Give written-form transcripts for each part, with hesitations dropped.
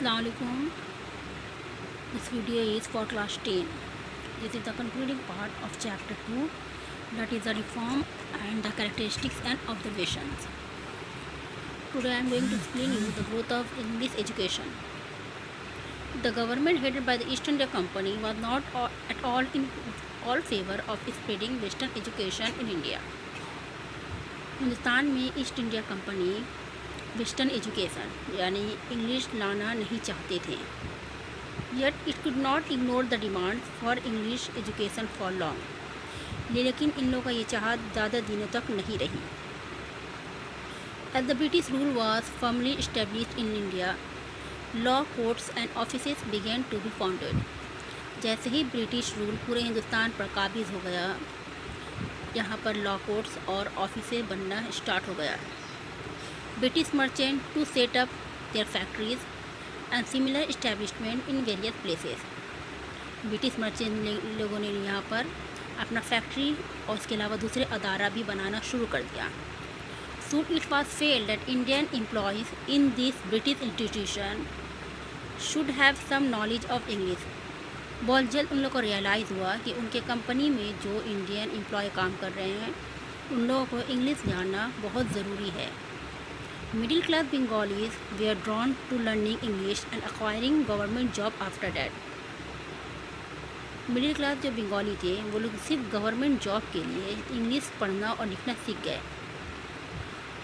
Assalamualaikum. This video is for class 10. This is the concluding part of chapter 2, that is the reform and the characteristics and observations. Today I am going to explain you the growth of English education. The government headed by the East India Company was not at all in all favor of spreading Western education in India. Hindustan में east India company western education यानी English लाना नहीं चाहते थे. Yet it could not ignore the demand for English education for long. लेकिन इन लोगों का ये चाहत ज़्यादा दिनों तक नहीं रही. As the British rule was firmly established in India, law courts and offices began to be founded. जैसे ही ब्रिटिश रूल पूरे हिंदुस्तान पर काबिज हो गया, यहाँ पर लॉ कोर्ट्स और ऑफिसें बनना स्टार्ट हो गया. British merchant to set up their factories and similar establishment in various places. British merchant लोगों ने यहाँ पर अपना फैक्ट्री और उसके अलावा दूसरे अदारा भी बनाना शुरू कर दिया. Soon it was felt that Indian employees in this British institution should have some knowledge of English. बहुत जल्द उन लोगों को रियलाइज़ हुआ कि उनके कंपनी में जो इंडियन एम्प्लॉय काम कर रहे हैं उन लोगों को इंग्लिश जानना बहुत ज़रूरी है. Middle class Bengalis they are drawn to learning English and acquiring government job after that. Middle class जो बंगाली थे वो लोग सिर्फ गवर्नमेंट जॉब के लिए इंग्लिश पढ़ना और लिखना सीख गए.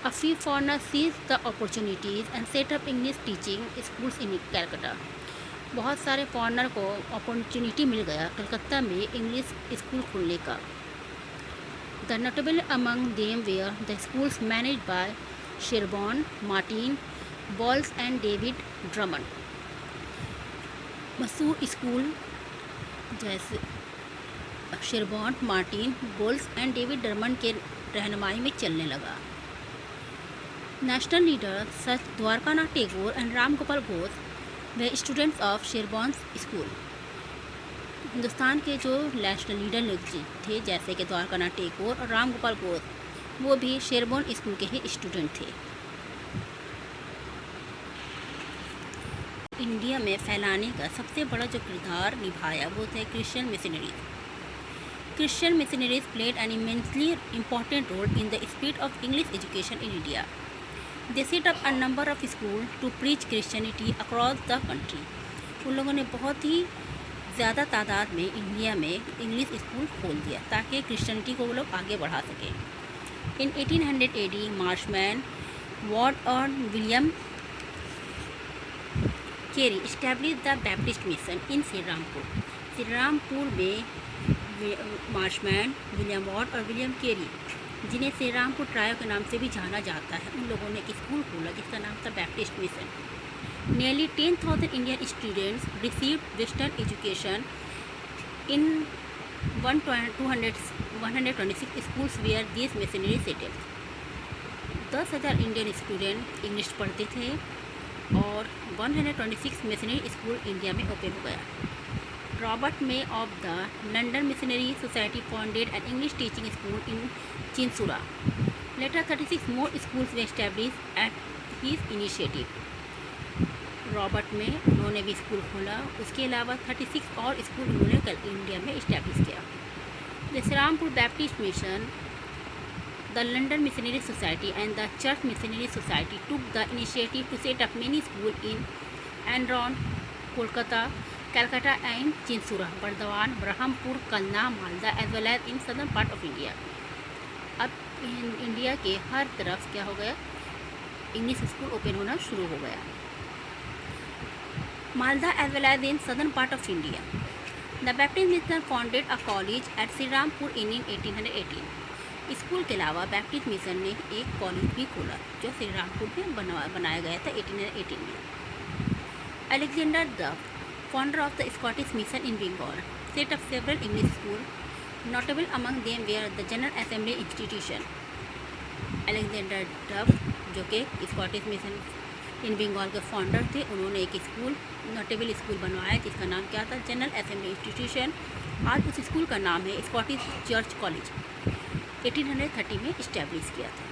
A few foreigners seized the opportunities and set up English teaching schools in Calcutta. बहुत सारे फॉरेनर को अपॉर्चुनिटी मिल गया कलकत्ता में इंग्लिश स्कूल खोलने का. The notable among them were the schools manage by Sherborne, Martin, Bowles and David Drummond. मशहूर school जैसे Sherborne, Martin, Bowles and David Drummond के रहनुमाई में चलने लगा. National leader such Dwarkanath Tagore and Ram Gopal Ghosh were students of Sherborne school. Hindustan के जो national leader लोग थे जैसे कि द्वारकानाथ टैगोर और राम गोपाल घोष, वो भी शेरबॉर्न स्कूल के ही स्टूडेंट थे. इंडिया में फैलाने का सबसे बड़ा जो किरदार निभाया वो थे Christian missionaries. Christian missionaries played an immensely important role in the spread of English education in India. They set up a number of schools to preach Christianity across the country. उन लोगों ने बहुत ही ज़्यादा तादाद में इंडिया में English school खोल दिया ताकि क्रिश्चियनिटी को वो लोग आगे बढ़ा सकें. इन 1800 AD मार्शमैन, वॉर्ड और William Carey establish the Baptist mission in Serampore. Serampore में मार्शमैन, विलियम वॉर्ड और विलियम केरी, जिन्हें श्रीरामपुर ट्रायो के नाम से भी जाना जाता है, उन लोगों ने एक स्कूल खोला जिसका नाम था Baptist Mission. Nearly 10,000 Indian students received western education in 126 schools where this missionary settle. 10,000 Indian student English पढ़ते थे और 126 मिशनरी स्कूल इंडिया में ओपन हो गया. Robert May of the London missionary Society founded an English teaching school in Chinsurah. Later 36 more schools were established at his initiative. Robert में उन्होंने भी school खोला, उसके अलावा 36 और स्कूल उन्होंने कल इंडिया में इस्टेब्लिश किया. The Serampore Baptist mission, the London missionary society and the church missionary society took the initiative to set up many school in and around, Kolkata, Calcutta and Chinsurah, Burdwan, Berhampore, Kalna, Malda as well as in southern part of India. अब India के हर तरफ क्या हो गया, English school open होना शुरू हो गया. Malda as well as in southern part of India. The Baptist Mission founded a college at Serampore in 1818. School के अलावा बैप्टिस्ट मिशन ने एक कॉलेज भी खोला जो श्रीरामपुर में बनाया गया था 1818 में. Alexander the founder of the Scottish Mission in Bengal, set up several English schools. Notable among them were the General Assembly Institution. Alexander Duff, जो कि स्कॉटिश मिशन इन बंगाल के फाउंडर थे, उन्होंने एक स्कूल, नोटेबल स्कूल बनवाया जिसका नाम क्या था, जनरल असेंबली इंस्टीट्यूशन. आज उस स्कूल का नाम है स्कॉटिश चर्च कॉलेज. 1830 में इस्टेब्लिश किया था.